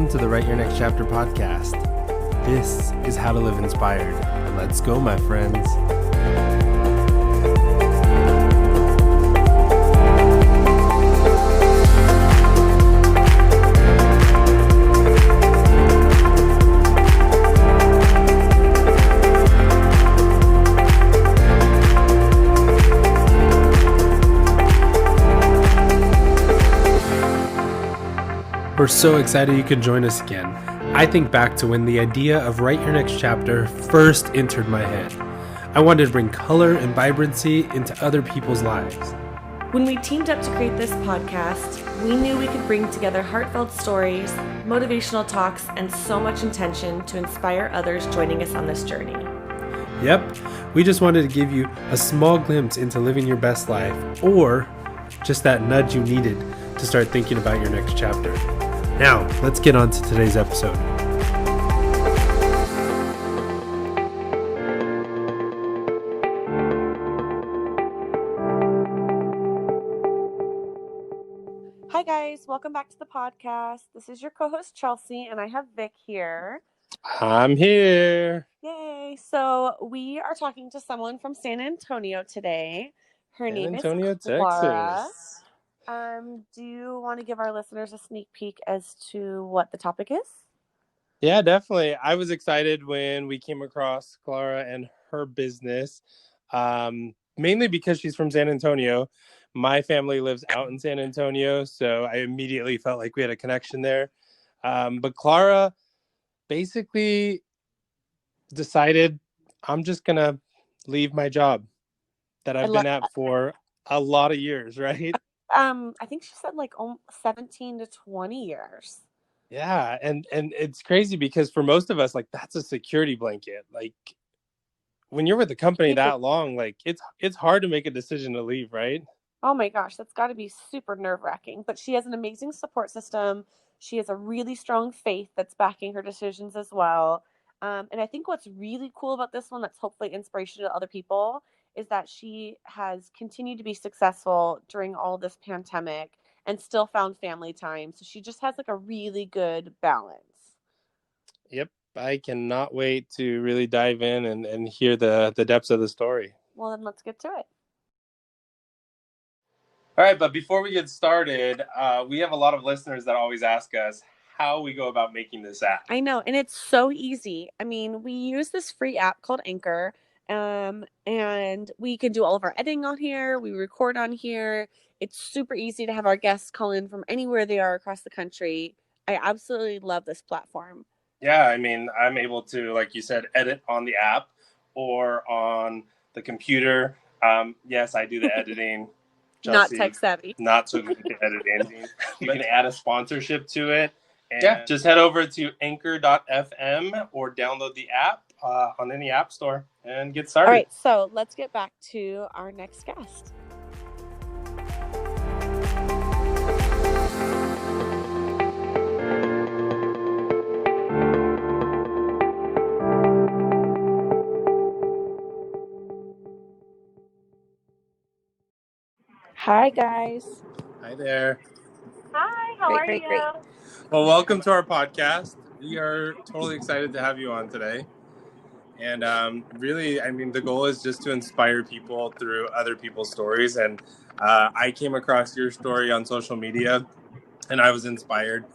Welcome to the Write Your Next Chapter podcast. This is how to live inspired. Let's go, my friends. We're so excited you could join us again. I think back to when the idea of Write Your Next Chapter first entered my head. I wanted to bring color and vibrancy into other people's lives. When we teamed up to create this podcast, we knew we could bring together heartfelt stories, motivational talks, and so much intention to inspire others joining us on this journey. Yep, we just wanted to give you a small glimpse into living your best life, or just that nudge you needed to start thinking about your next chapter. Now, let's get on to today's episode. Hi guys, welcome back to the podcast. This is your co-host Chelsea, and I have Vic here. I'm here. Yay! So we are talking to someone from San Antonio today. Her name is Clara. Texas. Do you want to give our listeners a sneak peek as to what the topic is? Yeah, definitely. I was excited when we came across Clara and her business, mainly because she's from San Antonio. My family lives out in San Antonio, so I immediately felt like we had a connection there. But Clara basically decided, I'm just going to leave my job that I've been at for a lot of years, right? I think she said like 17 to 20 years. Yeah, and it's crazy because for most of us, like, that's a security blanket. Like, when you're with the company that long, like, it's hard to make a decision to leave, right? Oh my gosh, that's got to be super nerve-wracking. But she has an amazing support system. She has a really strong faith that's backing her decisions as well. And I think what's really cool about this one that's hopefully inspirational to other people is that she has continued to be successful during all this pandemic and still found family time. So she just has like a really good balance. Yep. I cannot wait to really dive in and hear the depths of the story. Well, then let's get to it. All right, but before we get started, we have a lot of listeners that always ask us how we go about making this app. I know, and it's so easy. I mean, we use this free app called Anchor, and we can do all of our editing on here. We record on here. It's super easy to have our guests call in from anywhere they are across the country. I absolutely love this platform. Yeah, I mean, I'm able to, like you said, edit on the app or on the computer. Yes, I do the editing. Chelsea, not tech savvy. Not so good at editing. You can add a sponsorship to it. And yeah, just head over to anchor.fm or download the app on any app store and get started. All right, so let's get back to our next guest. Hi, guys. Hi there. Hi, how are you? Great. Well, welcome to our podcast. We are totally excited to have you on today. And really, I mean, the goal is just to inspire people through other people's stories. And I came across your story on social media, and I was inspired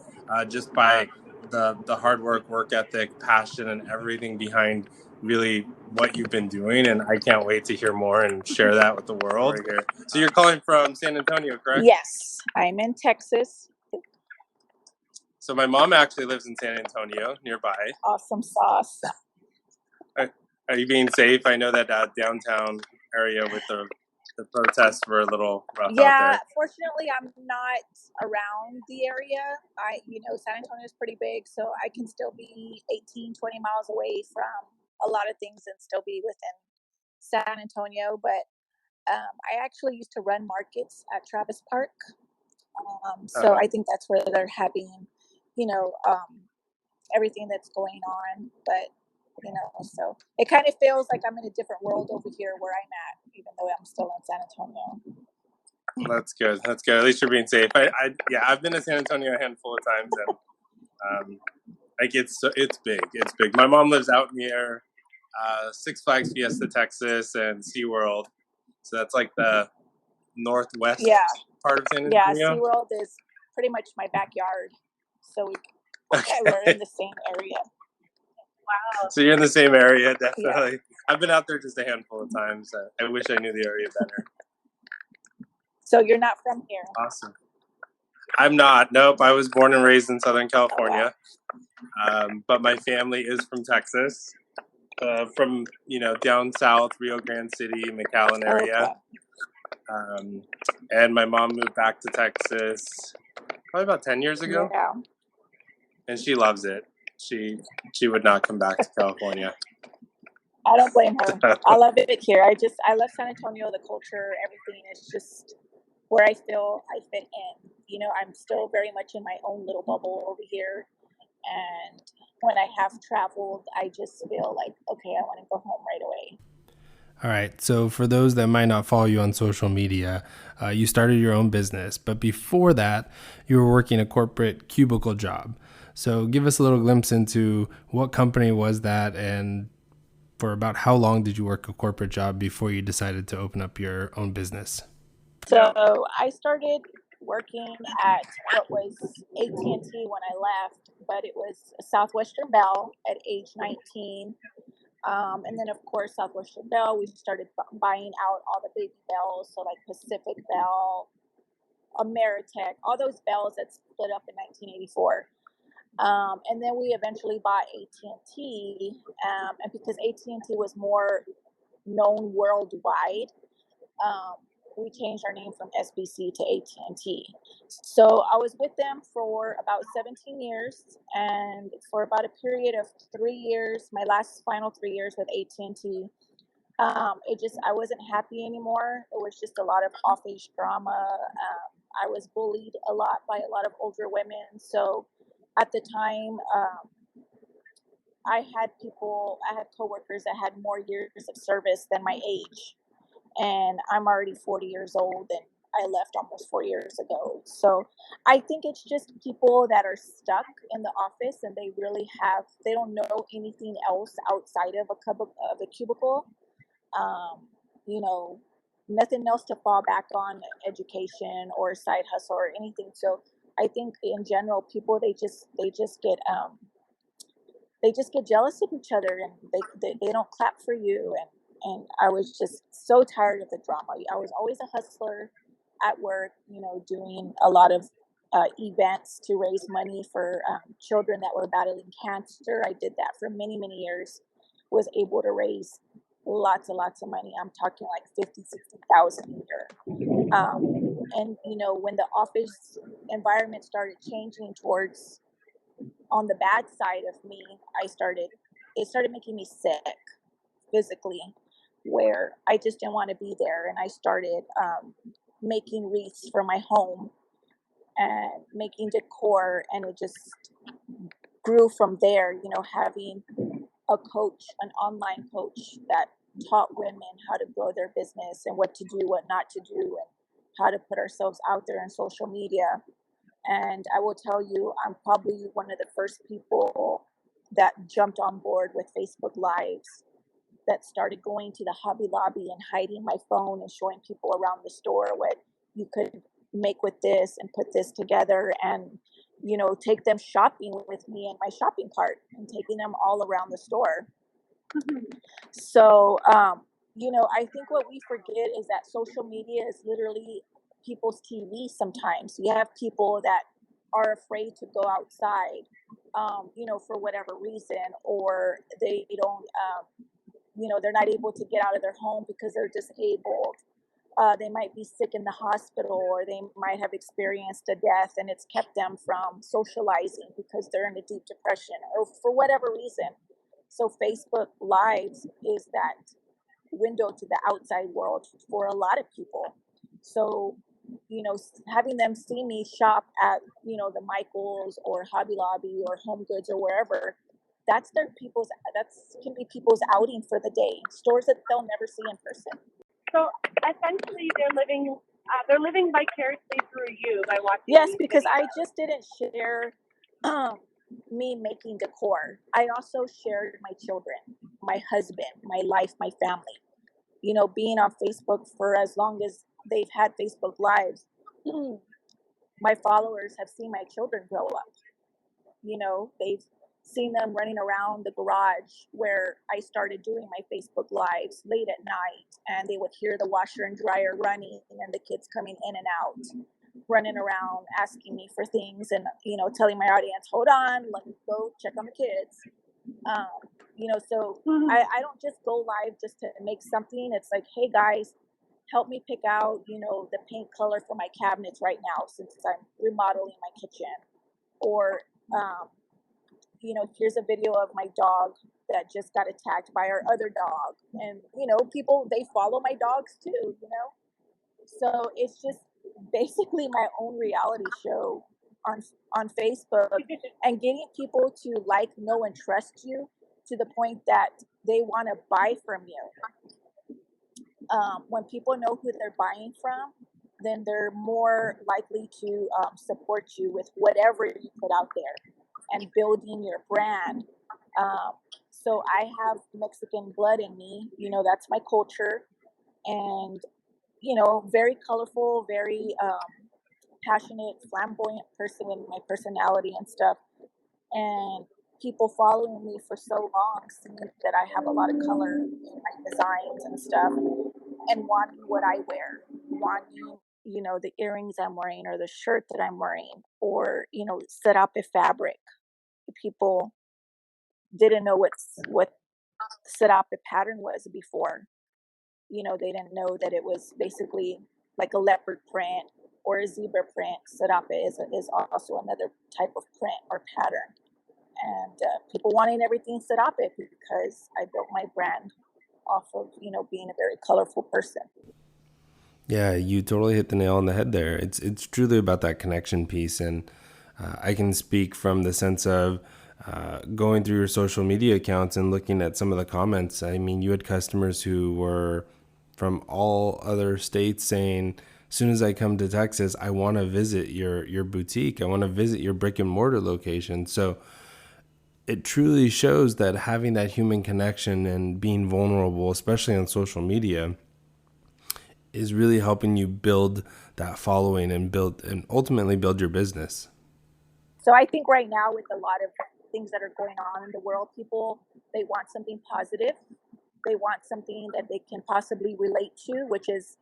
just by the hard work ethic, passion, and everything behind really what you've been doing. And I can't wait to hear more and share that with the world. So you're calling from San Antonio, correct? Yes, I'm in Texas. So my mom actually lives in San Antonio, nearby. Awesome sauce. Are you being safe? I know that downtown area with the protests were a little rough out there. Fortunately, I'm not around the area. San Antonio is pretty big, so I can still be 18, 20 miles away from a lot of things and still be within San Antonio. But I actually used to run markets at Travis Park. I think that's where they're having, everything that's going on. But, so it kind of feels like I'm in a different world over here where I'm at, even though I'm still in San Antonio. That's good. At least you're being safe. I've been to San Antonio a handful of times, and Like it's big. It's big. My mom lives out near Six Flags Fiesta Texas and SeaWorld, so that's like the northwest part of San Yeah, Antonio. SeaWorld is pretty much my backyard, so we're in the same area. Wow. So you're in the same area, definitely. I've been out there just a handful of times. I wish I knew the area better. So you're not from here? Awesome. I'm not. Nope. I was born and raised in Southern California. Oh, wow. But my family is from Texas, from down south, Rio Grande City, McAllen area. Okay. And my mom moved back to Texas probably about 10 years ago. Yeah. And she loves it. She would not come back to California. I don't blame her. I love it here. I love San Antonio, the culture, everything. It's just where I feel I fit in. I'm still very much in my own little bubble over here. And when I have traveled, I just feel like, okay, I want to go home right away. All right. So for those that might not follow you on social media, you started your own business. But before that, you were working a corporate cubicle job. So give us a little glimpse into what company was that, and for about how long did you work a corporate job before you decided to open up your own business? So I started working at what was AT&T when I left, but it was Southwestern Bell at age 19. And then, of course, Southwestern Bell, we started buying out all the baby bells, so like Pacific Bell, Ameritech, all those bells that split up in 1984. And then we eventually bought AT&T, and because AT&T was more known worldwide, we changed our name from SBC to AT&T. So I was with them for about 17 years, and for about a period of 3 years, my final 3 years with AT&T, I wasn't happy anymore. It was just a lot of off-age drama. I was bullied a lot by a lot of older women. So at the time, I had coworkers that had more years of service than my age. And I'm already 40 years old, and I left almost 4 years ago. So I think it's just people that are stuck in the office, and they don't know anything else outside of a cubicle. Nothing else to fall back on, education or side hustle or anything. So I think in general, people, they just get jealous of each other, and they don't clap for you. And I was just so tired of the drama. I was always a hustler at work, doing a lot of events to raise money for children that were battling cancer. I did that for many, many years, was able to raise lots and lots of money. I'm talking like 50, 60,000 a year. And when the office environment started changing towards on the bad side of me, it started making me sick physically, where I just didn't want to be there. And I started making wreaths for my home and making decor, and it just grew from there, having an online coach that taught women how to grow their business and what to do, what not to do, and how to put ourselves out there in social media. And I will tell you, I'm probably one of the first people that jumped on board with Facebook Lives, that started going to the Hobby Lobby and hiding my phone and showing people around the store what you could make with this and put this together, and take them shopping with me in my shopping cart and taking them all around the store. So I think what we forget is that social media is literally people's TV. Sometimes you have people that are afraid to go outside, for whatever reason, or they don't they're not able to get out of their home because they're disabled. They might be sick in the hospital, or they might have experienced a death, and it's kept them from socializing because they're in a deep depression or for whatever reason. So Facebook Lives is that window to the outside world for a lot of people. So, having them see me shop at, the Michaels or Hobby Lobby or Home Goods or wherever, that can be people's outing for the day. Stores that they'll never see in person. So essentially, they're living vicariously through you by watching. Yes, these because videos. I just didn't share me making decor. I also shared my children, my husband, my life, my family. Being on Facebook for as long as they've had Facebook Lives, my followers have seen my children grow up. They've seen them running around the garage where I started doing my Facebook Lives late at night, and they would hear the washer and dryer running and the kids coming in and out, running around asking me for things, and telling my audience, hold on, let me go check on the kids. So I don't just go live just to make something. It's like, hey guys, help me pick out the paint color for my cabinets right now, since I'm remodeling my kitchen. Or here's a video of my dog that just got attacked by our other dog. And people, they follow my dogs too. So it's just basically my own reality show on Facebook, and getting people to like, know, and trust you to the point that they want to buy from you. When people know who they're buying from, then they're more likely to support you with whatever you put out there and building your brand. So I have Mexican blood in me, that's my culture. And, very colorful, very passionate, flamboyant person with my personality and stuff. And people following me for so long, seeing that I have a lot of color in my designs and stuff, and wanting what I wear, wanting, the earrings I'm wearing, or the shirt that I'm wearing, or, serape fabric. People didn't know what serape pattern was before. They didn't know that it was basically like a leopard print or a zebra print. Serape is also another type of print or pattern. And people wanting everything serape because I built my brand off of, being a very colorful person. Yeah, you totally hit the nail on the head there. It's truly about that connection piece, and I can speak from the sense of going through your social media accounts and looking at some of the comments. I mean, you had customers who were from all other states saying, as soon as I come to Texas, I want to visit your boutique. I want to visit your brick and mortar location. So it truly shows that having that human connection and being vulnerable, especially on social media, is really helping you build that following and ultimately build your business. So I think right now, with a lot of things that are going on in the world, people, they want something positive. They want something that they can possibly relate to, which is,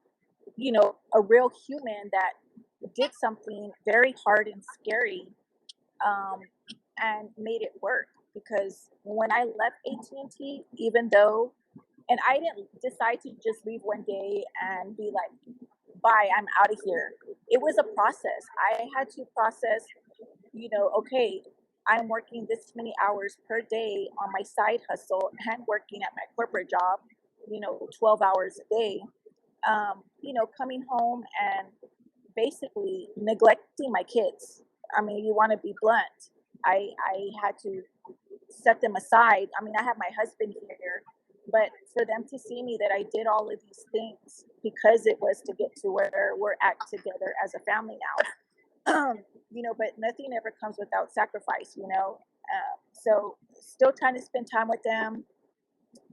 a real human that did something very hard and scary, and made it work. Because when I left AT&T, even though, and I didn't decide to just leave one day and be like, bye, I'm out of here. It was a process. I had to process, okay, I'm working this many hours per day on my side hustle and working at my corporate job, 12 hours a day, coming home and basically neglecting my kids. I mean, you want to be blunt. I had to set them aside. I mean, I have my husband here, but for them to see me that I did all of these things because it was to get to where we're at together as a family now. But nothing ever comes without sacrifice, so still trying to spend time with them,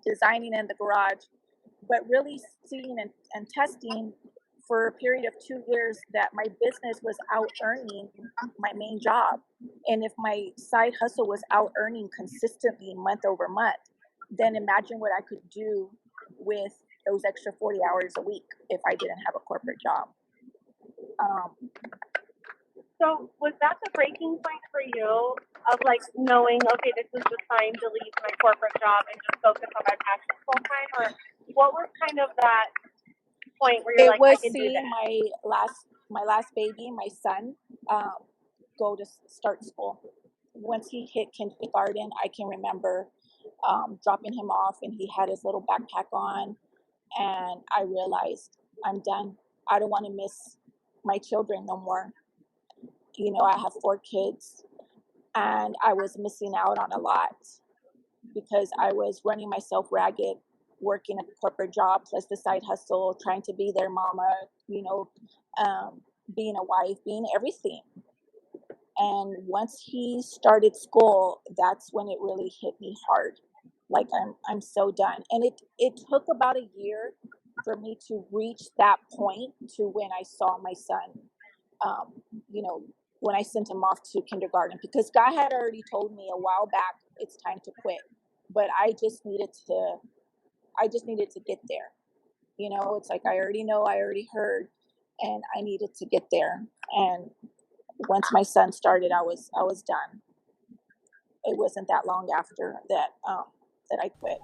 designing in the garage, but really seeing and testing for a period of 2 years that my business was out earning my main job. And if my side hustle was out earning consistently month over month, then imagine what I could do with those extra 40 hours a week if I didn't have a corporate job. So was that the breaking point for you of like knowing, okay, this is the time to leave my corporate job and just focus on my passion full time? Or what was kind of that point where you're It like, was I can do seeing this? my last baby, my son, go to start school. Once he hit kindergarten, I can remember dropping him off, and he had his little backpack on, and I realized I'm done. I don't want to miss my children no more. I have 4 kids, and I was missing out on a lot because I was running myself ragged, working a corporate job plus the side hustle, trying to be their mama, being a wife, being everything. And once he started school, that's when it really hit me hard. Like I'm so done. And it took about a year for me to reach that point to when I saw my son, um, you know, when I sent him off to kindergarten, because God had already told me a while back it's time to quit. But I just needed to get there. It's like I already know, I already heard, and I needed to get there. And once my son started, I was done. It wasn't that long after that I quit.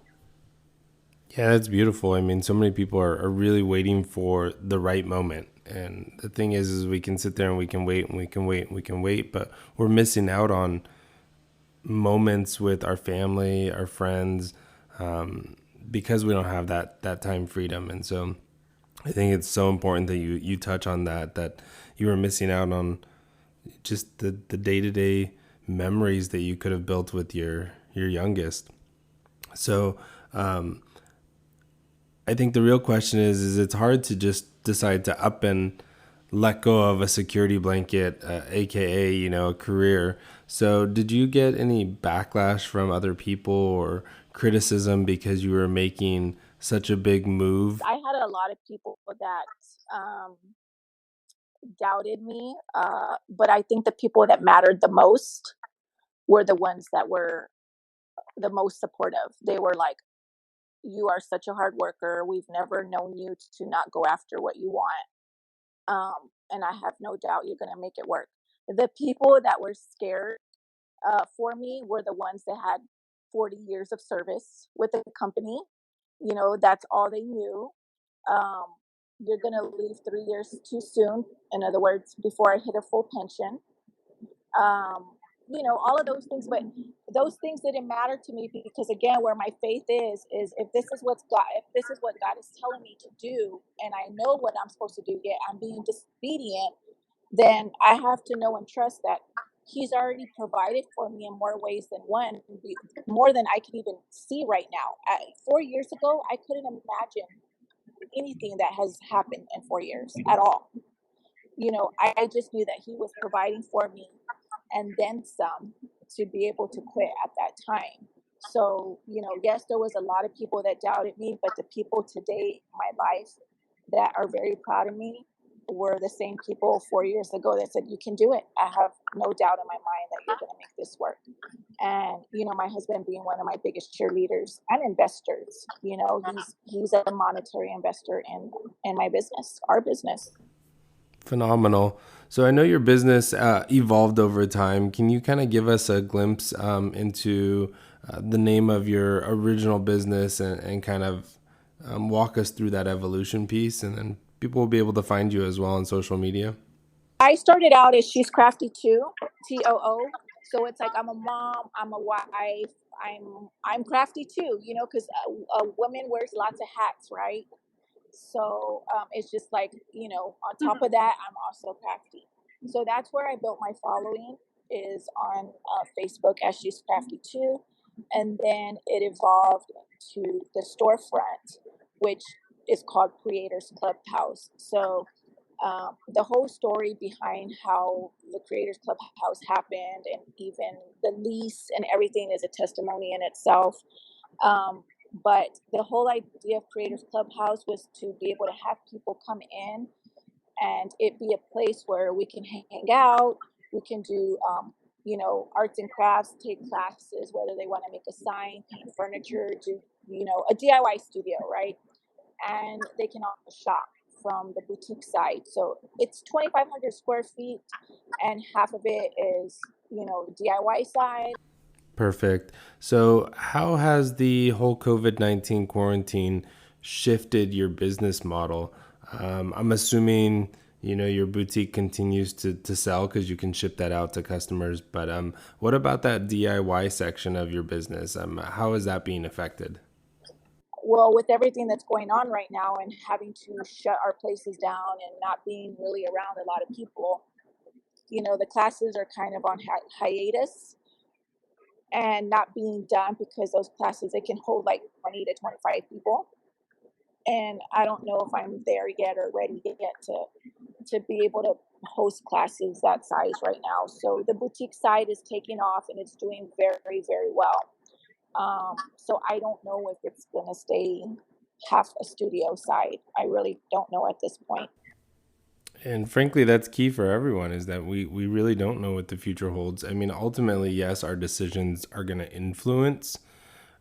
Yeah, that's beautiful. I mean, so many people are really waiting for the right moment. And the thing is we can sit there and we can wait and we can wait and we can wait, but we're missing out on moments with our family, our friends, because we don't have that time freedom. And so I think it's so important that you touch on that you were missing out on just the day-to-day memories that you could have built with your youngest. So I think the real question is it's hard to just decide to up and let go of a security blanket, aka a career. So did you get any backlash from other people or criticism because you were making such a big move? I had a lot of people that um, doubted me, but I think the people that mattered the most were the ones that were the most supportive. They were like, "You are such a hard worker. We've never known you to not go after what you want, and I have no doubt you're going to make it work." The people that were scared for me were the ones that had 40 years of service with the company. That's all they knew. Um, you're going to leave 3 years too soon. In other words, before I hit a full pension. All of those things, but those things didn't matter to me because again, where my faith is if this is what God is telling me to do, and I know what I'm supposed to do, yet I'm being disobedient, then I have to know and trust that He's already provided for me in more ways than one, more than I can even see right now. 4 years ago, I couldn't imagine anything that has happened in 4 years at all. I just knew that He was providing for me and then some to be able to quit at that time. So, yes, there was a lot of people that doubted me, but the people today in my life that are very proud of me were the same people 4 years ago that said, "You can do it. I have no doubt in my mind that you're going to make this work." And, my husband being one of my biggest cheerleaders and investors, he's a monetary investor in my business, our business. Phenomenal. So I know your business evolved over time. Can you kind of give us a glimpse into the name of your original business and kind of walk us through that evolution piece? And then people will be able to find you as well on social media. I started out as She's Crafty Too, TOO. So it's like I'm a mom, I'm a wife, I'm crafty too, because a woman wears lots of hats, right? So it's just like, on top of that, I'm also crafty. So that's where I built my following, is on Facebook as She's Crafty Too. And then it evolved to the storefront, which is called Creators Clubhouse. So the whole story behind how the Creators Clubhouse happened and even the lease and everything is a testimony in itself. But the whole idea of Creators Clubhouse was to be able to have people come in and it be a place where we can hang out, we can do, arts and crafts, take classes, whether they want to make a sign, paint furniture, do, a DIY studio, right? And they can also shop from the boutique side. So it's 2,500 square feet, and half of it is, DIY side. Perfect. So how has the whole COVID-19 quarantine shifted your business model? I'm assuming, your boutique continues to sell because you can ship that out to customers. But what about that DIY section of your business? How is that being affected? Well, with everything that's going on right now and having to shut our places down and not being really around a lot of people, the classes are kind of on hiatus and not being done because those classes, they can hold like 20 to 25 people. and I don't know if I'm there yet or ready yet to be able to host classes that size right now. So the boutique side is taking off and it's doing very, very well. So I don't know if it's going to stay half a studio side. I really don't know at this point. And frankly, that's key for everyone, is that we really don't know what the future holds. I mean, ultimately, yes, our decisions are going to influence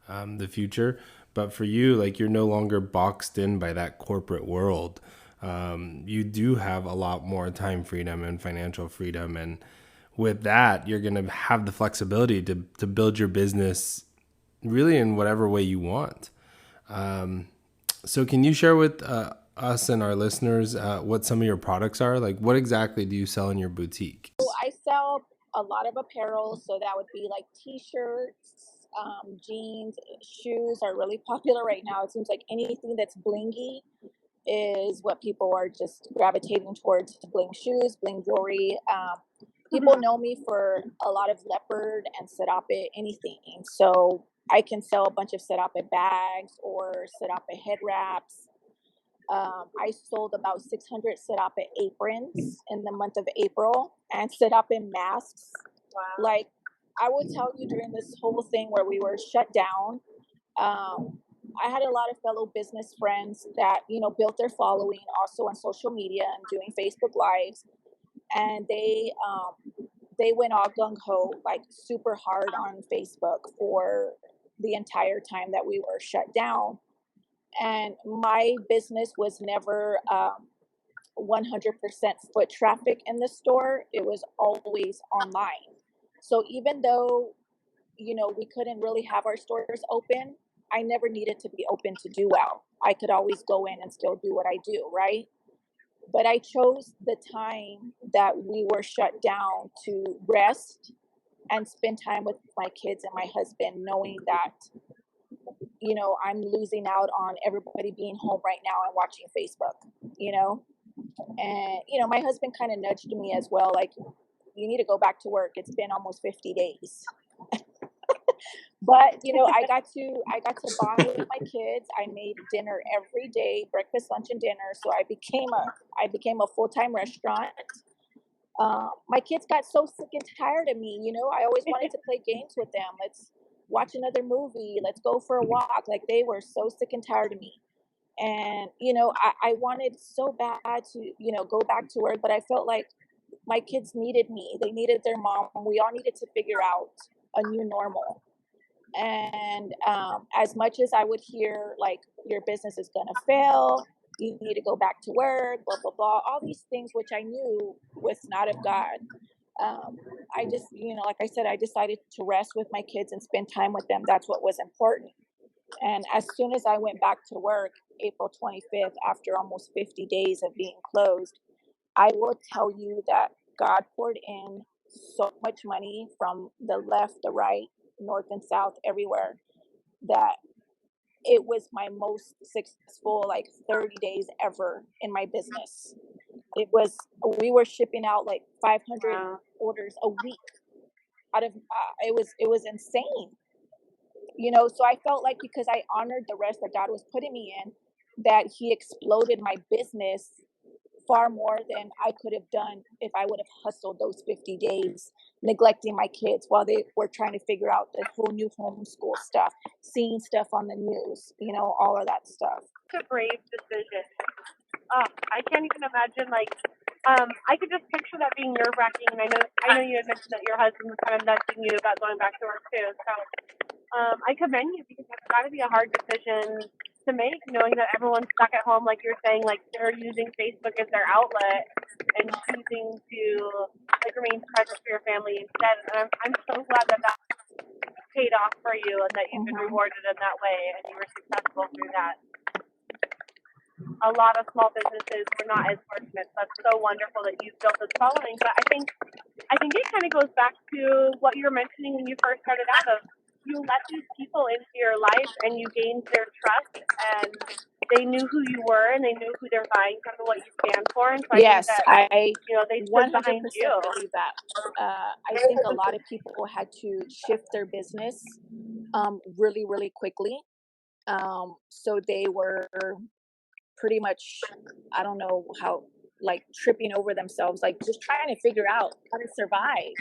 the future. But for you, like, you're no longer boxed in by that corporate world. You do have a lot more time freedom and financial freedom. And with that, you're going to have the flexibility to build your business really in whatever way you want. So can you share with us and our listeners what some of your products are? Like, what exactly do you sell in your boutique? So I sell a lot of apparel. So that would be like t-shirts, jeans, shoes are really popular right now. It seems like anything that's blingy is what people are just gravitating towards: bling shoes, bling jewelry. People know me for a lot of leopard and serape, anything. So I can sell a bunch of serape bags or serape head wraps. I sold about 600 serape aprons in the month of April and serape masks. Wow. Like, I would tell you, during this whole thing where we were shut down, I had a lot of fellow business friends that, built their following also on social media and doing Facebook Lives. And they went all gung-ho, like super hard on Facebook for the entire time that we were shut down. And my business was never 100% foot traffic in the store. It was always online. So even though, we couldn't really have our stores open, I never needed to be open to do well. I could always go in and still do what I do, right? But I chose the time that we were shut down to rest and spend time with my kids and my husband, knowing that, I'm losing out on everybody being home right now and watching Facebook, And, my husband kind of nudged me as well, like, you need to go back to work. It's been almost 50 days. But I got to bond with my kids. I made dinner every day, breakfast, lunch, and dinner. So I became a full-time restaurant. My kids got so sick and tired of me. I always wanted to play games with them. Let's watch another movie. Let's go for a walk. Like, they were so sick and tired of me. And I wanted so bad to go back to work, but I felt like my kids needed me. They needed their mom. We all needed to figure out a new normal. And as much as I would hear, like, your business is going to fail, you need to go back to work, blah, blah, blah, all these things, which I knew was not of God. I just, like I said, I decided to rest with my kids and spend time with them. That's what was important. And as soon as I went back to work, April 25th, after almost 50 days of being closed, I will tell you that God poured in so much money from the left, the right, north and south, everywhere, that it was my most successful, like, 30 days ever in my business. We were shipping out like 500 orders a week out of, it was insane. So I felt like, because I honored the rest that God was putting me in, that He exploded my business far more than I could have done if I would have hustled those 50 days, neglecting my kids while they were trying to figure out the whole new homeschool stuff, seeing stuff on the news, all of that stuff. It's a brave decision. I can't even imagine, like, I could just picture that being nerve-wracking. And I know you had mentioned that your husband was kind of nudging you about going back to work too. So I commend you, because it's got to be a hard decision to make, knowing that everyone's stuck at home, like you're saying, like, they're using Facebook as their outlet and choosing to, like, remain present for your family instead. And I'm so glad that paid off for you and that you've been rewarded in that way and you were successful through that. A lot of small businesses were not as fortunate. That's so wonderful that you've built this following. But I think it kind of goes back to what you were mentioning when you first started out, of you let these people into your life and you gained their trust, and they knew who you were and they knew who they're buying from and what you stand for. And so Yes, I think that, they stood 100% behind you. believe that. I think a lot of people had to shift their business really, really quickly. So they were pretty much, I don't know how, like tripping over themselves, like just trying to figure out how to survive.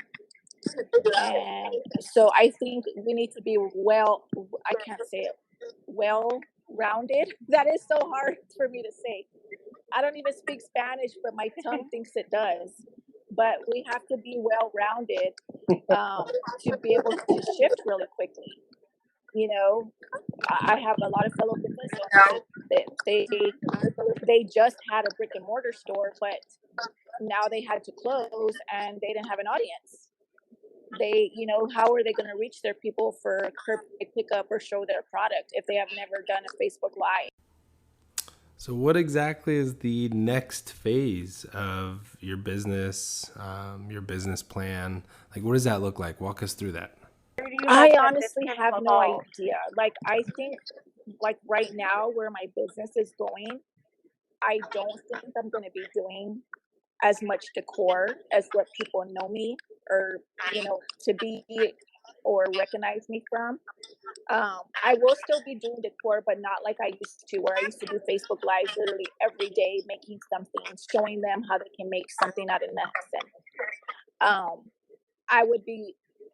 And so I think we need to be I can't say it, well rounded. That is so hard for me to say. I don't even speak Spanish, but my tongue thinks it does. But we have to be well rounded to be able to shift really quickly. You know, I have a lot of fellow business owners that they just had a brick and mortar store, but now they had to close and they didn't have an audience. How are they going to reach their people for curbside pickup or show their product if they have never done a Facebook Live? So what exactly is the next phase of your business plan? Like, what does that look like? Walk us through that. I honestly have no idea. Like, I think, like right now where my business is going, I don't think I'm going to be doing as much decor as what people know me or, to be or recognize me from. I will still be doing decor, but not like I used to, where I used to do Facebook Lives literally every day, making something, showing them how they can make something out of nothing.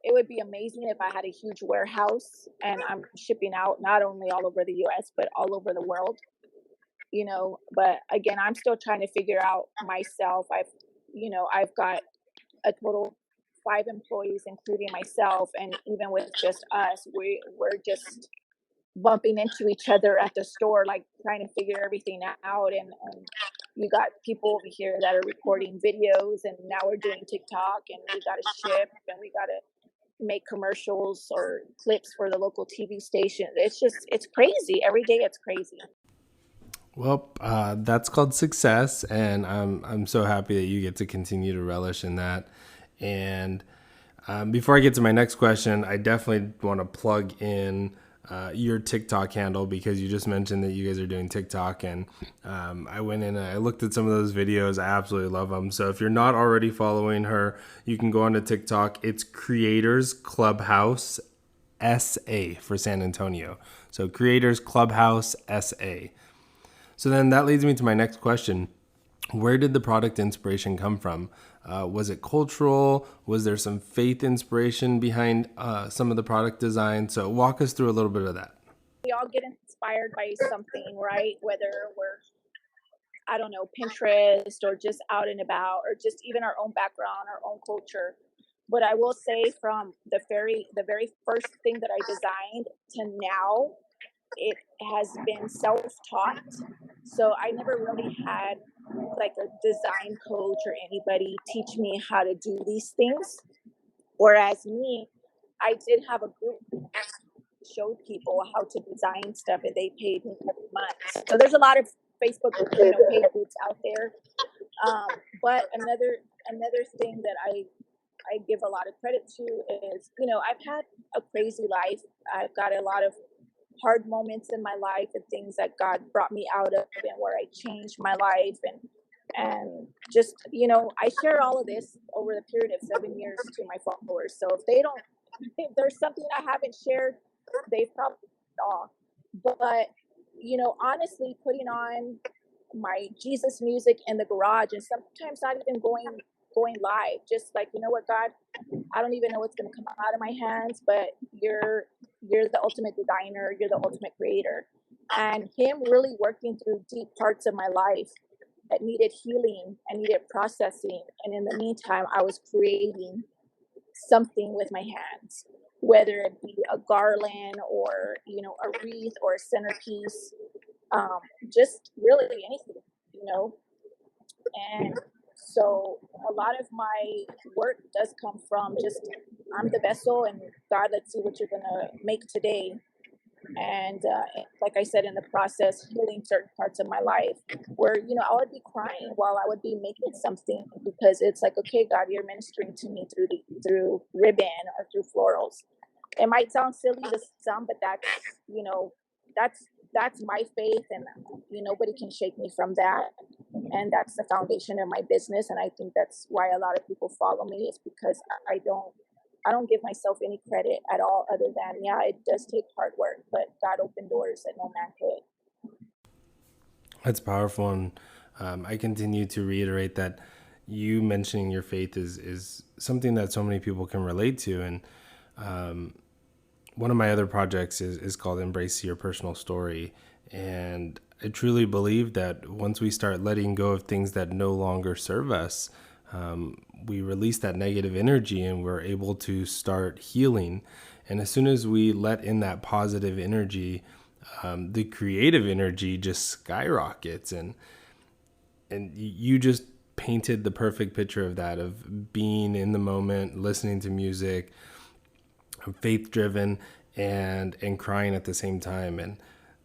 It would be amazing if I had a huge warehouse and I'm shipping out not only all over the US, but all over the world, but again, I'm still trying to figure out myself. I've got a total 5 employees, including myself. And even with just us, we're just bumping into each other at the store, like trying to figure everything out. And you got people over here that are recording videos, and now we're doing TikTok, and we got to ship, and we got to make commercials or clips for the local TV station. It's crazy. Every day it's crazy. Well, that's called success, and I'm so happy that you get to continue to relish in that. And before I get to my next question, I definitely want to plug in your TikTok handle, because you just mentioned that you guys are doing TikTok, and I went in and I looked at some of those videos. I absolutely love them. So if you're not already following her, you can go onto TikTok. It's Creators Clubhouse SA for San Antonio. So Creators Clubhouse SA. So then that leads me to my next question. Where did the product inspiration come from? Was it cultural? Was there some faith inspiration behind some of the product design? So walk us through a little bit of that. We all get inspired by something, right? Whether we're, I don't know, Pinterest or just out and about, or just even our own background, our own culture. But I will say, from the very first thing that I designed to now, it has been self-taught. So I never really had like a design coach or anybody teach me how to do these things. Whereas me, I did have a group that showed people how to design stuff, and they paid me every month. So there's a lot of Facebook, paid groups out there. But another thing that I give a lot of credit to is, I've had a crazy life. I've got a lot of hard moments in my life and things that God brought me out of, and where I changed my life, and just, I share all of this over the period of 7 years to my followers. So if there's something I haven't shared, they've probably saw. But, honestly, putting on my Jesus music in the garage, and sometimes not even going live, just like, what, God, I don't even know what's going to come out of my hands, but you're the ultimate designer, you're the ultimate creator. And him really working through deep parts of my life that needed healing and needed processing. And in the meantime, I was creating something with my hands, whether it be a garland or, a wreath or a centerpiece, just really anything, And so a lot of my work does come from just, I'm the vessel, and God, let's see what you're going to make today. And like I said, in the process, healing certain parts of my life where, I would be crying while I would be making something, because it's like, okay, God, you're ministering to me through ribbon or through florals. It might sound silly to some, but that's my faith, and nobody can shake me from that. And that's the foundation of my business. And I think that's why a lot of people follow me, is because I don't give myself any credit at all, other than, it does take hard work, but God opened doors that no man could. That's powerful. And I continue to reiterate that you mentioning your faith is something that so many people can relate to. And one of my other projects is called Embrace Your Personal Story. And I truly believe that once we start letting go of things that no longer serve us, we release that negative energy and we're able to start healing. And as soon as we let in that positive energy, the creative energy just skyrockets. And you just painted the perfect picture of that, of being in the moment, listening to music, faith driven, and crying at the same time. And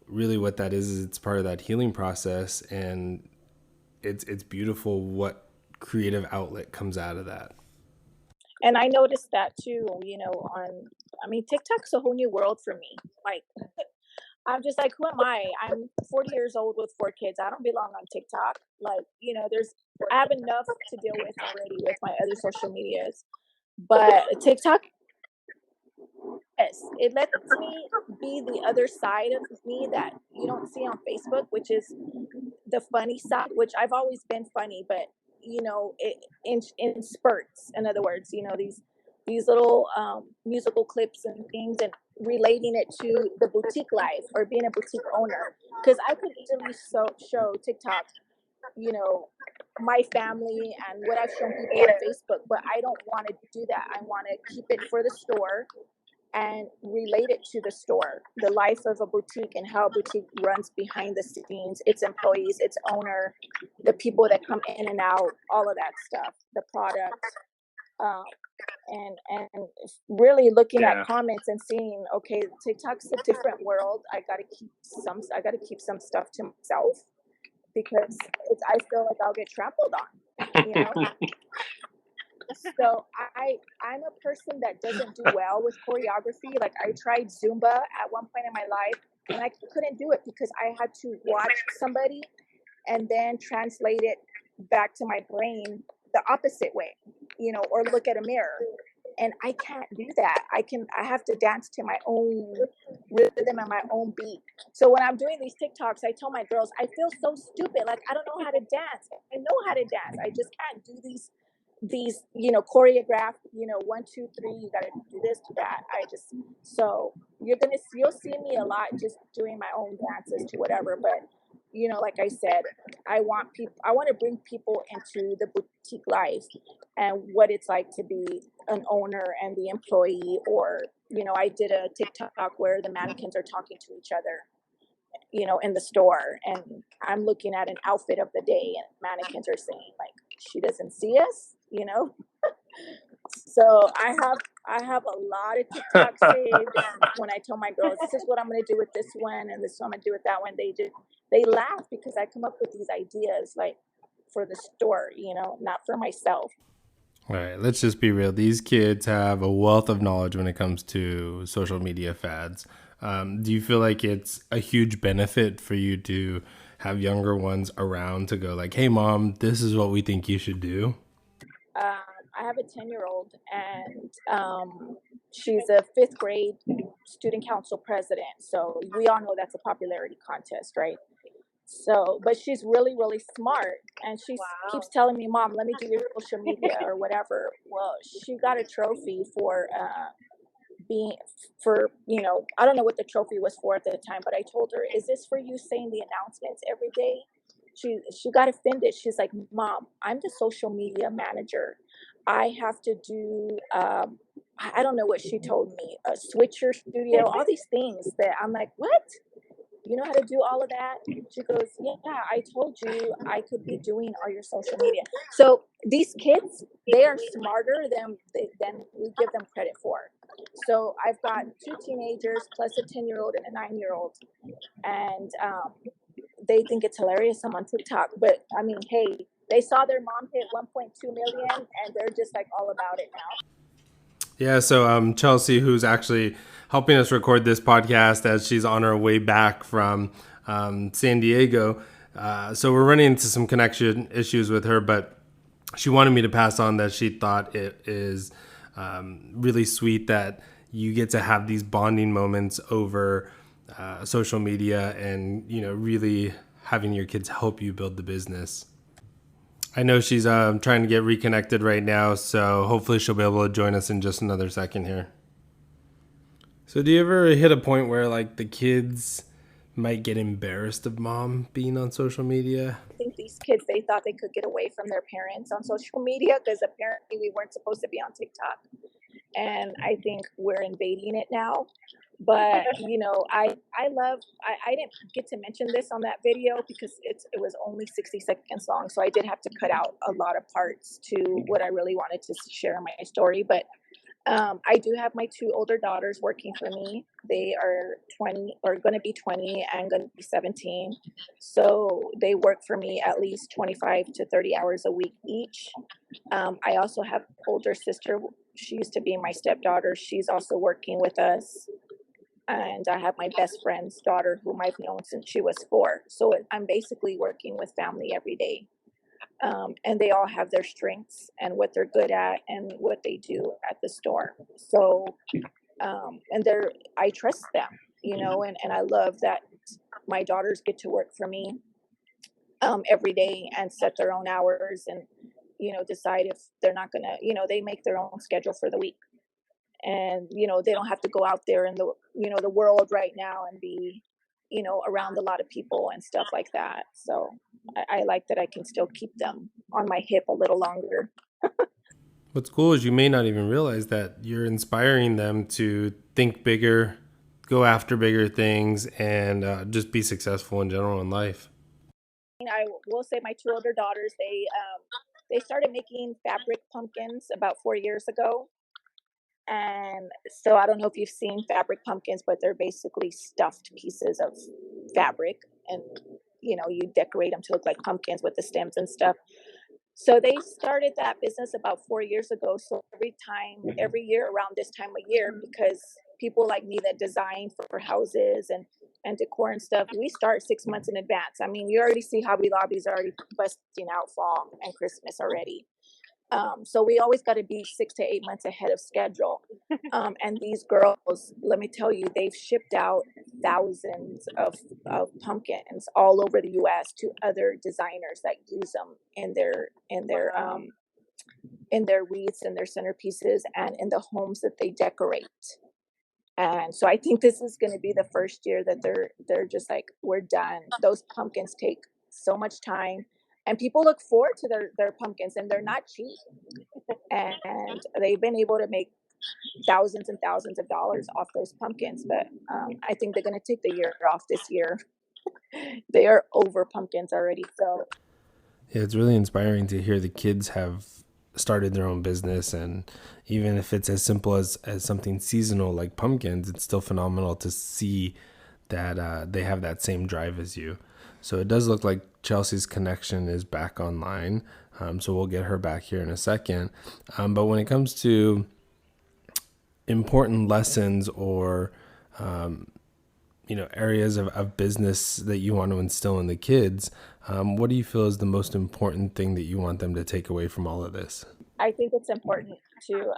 really what that is it's part of that healing process, and it's beautiful what creative outlet comes out of that. And I noticed that too, TikTok's a whole new world for me. Like, I'm just like, who am I? I'm 40 years old with 4 kids. I don't belong on TikTok. Like, I have enough to deal with already with my other social medias. But TikTok, yes, it lets me be the other side of me that you don't see on Facebook, which is the funny side, which I've always been funny, but in spurts. In other words, these little musical clips and things, and relating it to the boutique life or being a boutique owner. Because I could easily show TikTok, my family and what I've shown people on Facebook, but I don't want to do that. I want to keep it for the store and relate it to the store, the life of a boutique and how a boutique runs behind the scenes, its employees, its owner, the people that come in and out, all of that stuff, the product, and really looking at comments and seeing, okay, TikTok's a different world. I got to keep some stuff to myself because I feel like I'll get trampled on, So I'm a person that doesn't do well with choreography. Like, I tried Zumba at one point in my life and I couldn't do it because I had to watch somebody and then translate it back to my brain the opposite way, or look at a mirror. And I can't do that. I have to dance to my own rhythm and my own beat. So when I'm doing these TikToks, I tell my girls, I feel so stupid. Like, I don't know how to dance. I know how to dance. I just can't do these choreographed, 1, 2, 3, you got to do this, do that. So you'll see me a lot just doing my own dances to whatever. But, like I said, I want to bring people into the boutique life and what it's like to be an owner and the employee. Or, I did a TikTok where the mannequins are talking to each other, in the store, and I'm looking at an outfit of the day and mannequins are saying, like, she doesn't see us, So I have a lot of TikTok saved, and when I tell my girls, this is what I'm going to do with this one and this is what I'm going to do with that one, they laugh because I come up with these ideas, like, for the store, not for myself. All right, let's just be real. These kids have a wealth of knowledge when it comes to social media fads. Do you feel like it's a huge benefit for you to have younger ones around to go like, hey, Mom, this is what we think you should do? I have a 10-year-old, and she's a 5th grade student council president. So we all know that's a popularity contest, right? So, but she's really, really smart, and she keeps telling me, Mom, let me do your social media or whatever. Well, she got a trophy for I don't know what the trophy was for at the time, but I told her, is this for you saying the announcements every day? She got offended. She's like, Mom, I'm the social media manager. I have to do, I don't know what she told me, a switcher studio, all these things that I'm like, what? You know how to do all of that? She goes, yeah, I told you I could be doing all your social media. So these kids, they are smarter than we give them credit for. So I've got 2 teenagers plus a 10-year-old and a 9-year-old. And they think it's hilarious I'm on TikTok. But I mean, hey, they saw their mom hit 1.2 million and they're just like all about it now. Yeah, so Chelsea, who's actually helping us record this podcast as she's on her way back from San Diego. So we're running into some connection issues with her, but she wanted me to pass on that she thought it is really sweet that you get to have these bonding moments over social media and, really having your kids help you build the business. I know she's trying to get reconnected right now, so hopefully she'll be able to join us in just another second here. So do you ever hit a point where like the kids might get embarrassed of mom being on social media? I think these kids, they thought they could get away from their parents on social media because apparently we weren't supposed to be on TikTok. And I think we're invading it now. But I didn't get to mention this on that video because it was only 60 seconds long, so I did have to cut out a lot of parts to what I really wanted to share in my story. But I do have my 2 older daughters working for me. They are 20, or going to be 20, and going to be 17. So they work for me at least 25 to 30 hours a week each. I also have an older sister. She used to be my stepdaughter. She's also working with us. And I have my best friend's daughter, whom I've known since she was 4. So I'm basically working with family every day. And they all have their strengths and what they're good at and what they do at the store. So, and I trust them, and I love that my daughters get to work for me every day and set their own hours and, decide if they're not going to, they make their own schedule for the week. And, they don't have to go out there in the world right now and be, around a lot of people and stuff like that. So I like that I can still keep them on my hip a little longer. What's cool is you may not even realize that you're inspiring them to think bigger, go after bigger things, and just be successful in general in life. I will say my 2 older daughters, they started making fabric pumpkins about 4 years ago. And so I don't know if you've seen fabric pumpkins, but they're basically stuffed pieces of fabric, and you decorate them to look like pumpkins with the stems and stuff. So they started that business about 4 years ago. So every year around this time of year, because people like me that design for houses and decor and stuff, we start 6 months in advance. I mean, you already see Hobby Lobby's already busting out fall and Christmas already. So we always got to be 6 to 8 months ahead of schedule. And these girls, let me tell you, they've shipped out thousands of pumpkins all over the U.S. to other designers that use them in their wreaths and their centerpieces and in the homes that they decorate. And so I think this is going to be the first year that they're just like, we're done. Those pumpkins take so much time. And people look forward to their pumpkins, and they're not cheap. And they've been able to make thousands and thousands of dollars off those pumpkins. But I think they're going to take the year off this year. They are over pumpkins already. So yeah, it's really inspiring to hear the kids have started their own business. And even if it's as simple as something seasonal like pumpkins, it's still phenomenal to see that they have that same drive as you. So it does look like Chelsea's connection is back online. So we'll get her back here in a second. But when it comes to important lessons or, areas of business that you want to instill in the kids, what do you feel is the most important thing that you want them to take away from all of this? I think it's important to,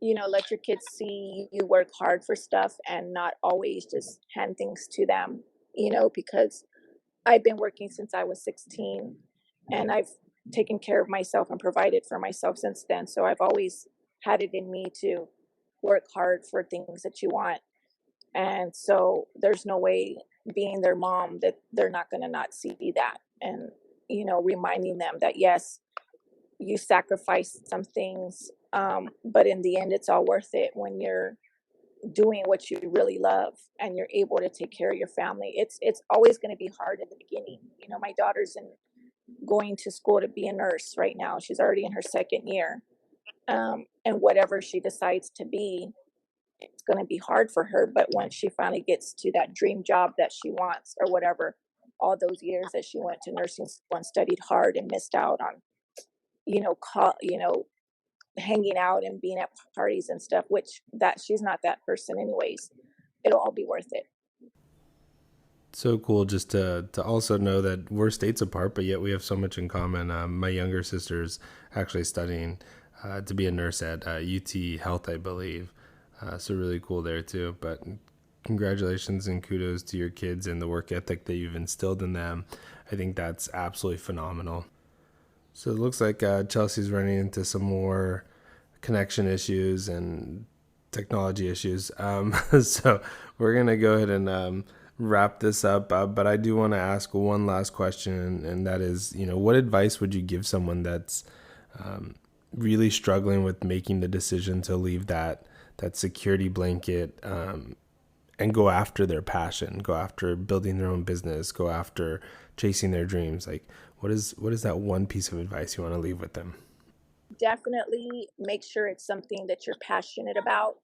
let your kids see you work hard for stuff and not always just hand things to them. Because I've been working since I was 16, and I've taken care of myself and provided for myself since then. So I've always had it in me to work hard for things that you want. And so there's no way, being their mom, that they're not going to not see that. And, reminding them that, yes, you sacrifice some things, but in the end, it's all worth it when you're doing what you really love and you're able to take care of your family. It's always going to be hard in the beginning. My daughter's going to school to be a nurse right now. She's already in her 2nd year. And whatever she decides to be, it's going to be hard for her. But when she finally gets to that dream job that she wants or whatever, all those years that she went to nursing school and studied hard and missed out on, hanging out and being at parties and stuff, which that she's not that person anyways, it'll all be worth it. So cool just to also know that we're states apart, but yet we have so much in common. My younger sister's actually studying to be a nurse at UT Health, I believe. So really cool there too. But Congratulations and kudos to your kids and the work ethic that you've instilled in them. I think that's absolutely phenomenal. So it looks like Chelsea's running into some more connection issues and technology issues. So we're going to go ahead and wrap this up. But I do want to ask one last question, and that is, what advice would you give someone that's really struggling with making the decision to leave that security blanket and go after their passion, go after building their own business, go after chasing their dreams? Like, what is that one piece of advice you want to leave with them? Definitely make sure it's something that you're passionate about,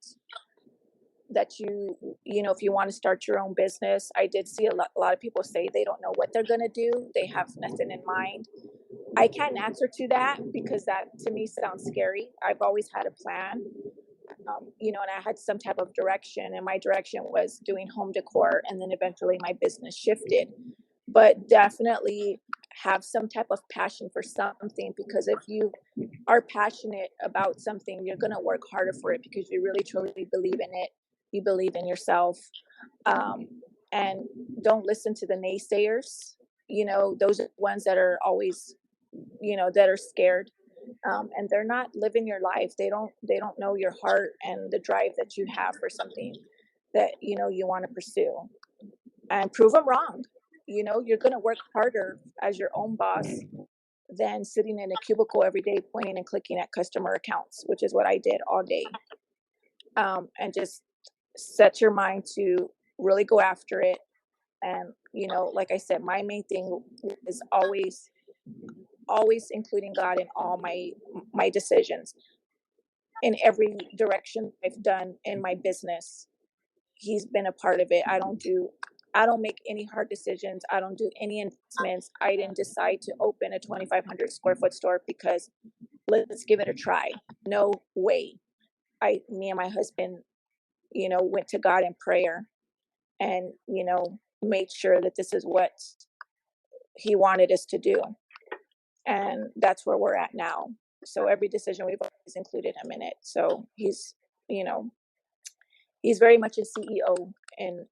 that if you want to start your own business. I did see a lot of people say they don't know what they're going to do. They have nothing in mind. I can't answer to that because that to me sounds scary. I've always had a plan, and I had some type of direction, and my direction was doing home decor, and then eventually my business shifted. But definitely have some type of passion for something, because if you are passionate about something, you're going to work harder for it because you really truly believe in it. You believe in yourself, and don't listen to the naysayers. Those are ones that are always, that are scared, and they're not living your life. They don't know your heart and the drive that you have for something that you want to pursue, and prove them wrong. You're going to work harder as your own boss than sitting in a cubicle every day pointing and clicking at customer accounts, which is what I did all day. And just set your mind to really go after it. And, like I said, my main thing is always including God in all my decisions. In every direction I've done in my business, He's been a part of it. I don't make any hard decisions. I don't do any investments. I didn't decide to open a 2,500 square foot store because let's give it a try. No way. Me and my husband, went to God in prayer and, made sure that this is what He wanted us to do. And that's where we're at now. So every decision we've always included Him in it. So he's very much a CEO in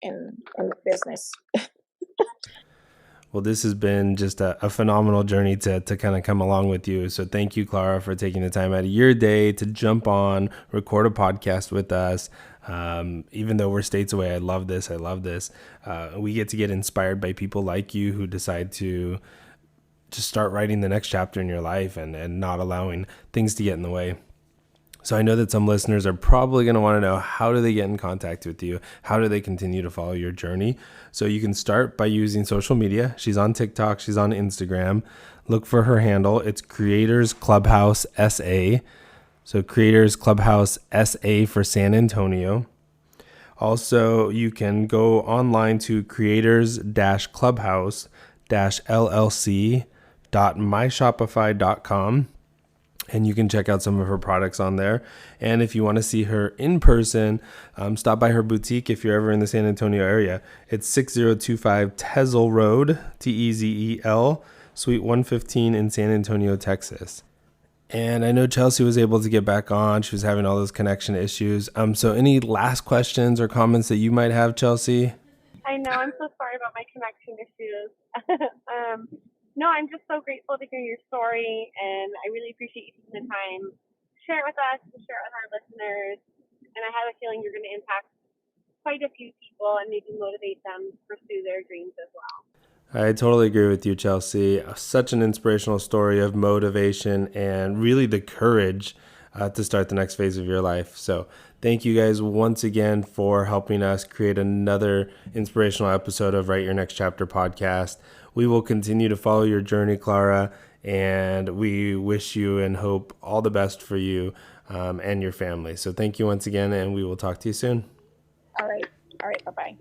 the business. Well, this has been just a phenomenal journey to kind of come along with you. So thank you, Clara, for taking the time out of your day to jump on, record a podcast with us. Even though we're states away, I love this. We get to get inspired by people like you who decide to just start writing the next chapter in your life and not allowing things to get in the way. So I know that some listeners are probably going to want to know, how do they get in contact with you? How do they continue to follow your journey? So you can start by using social media. She's on TikTok. She's on Instagram. Look for her handle. It's Creators Clubhouse SA. So Creators Clubhouse SA for San Antonio. Also, you can go online to creators-clubhouse-llc.myshopify.com. And you can check out some of her products on there. And if you want to see her in person, stop by her boutique if you're ever in the San Antonio area. It's 6025 Tezel Road, Tezel, Suite 115 in San Antonio, Texas. And I know Chelsea was able to get back on. She was having all those connection issues. So any last questions or comments that you might have, Chelsea? I know. I'm so sorry about my connection issues. No, I'm just so grateful to hear your story, and I really appreciate you taking the time to share it with us, to share it with our listeners. And I have a feeling you're going to impact quite a few people and maybe motivate them to pursue their dreams as well. I totally agree with you, Chelsea. Such an inspirational story of motivation and really the courage to start the next phase of your life. So thank you guys once again for helping us create another inspirational episode of Write Your Next Chapter podcast. We will continue to follow your journey, Clara, and we wish you and hope all the best for you and your family. So thank you once again, and we will talk to you soon. All right. Bye-bye.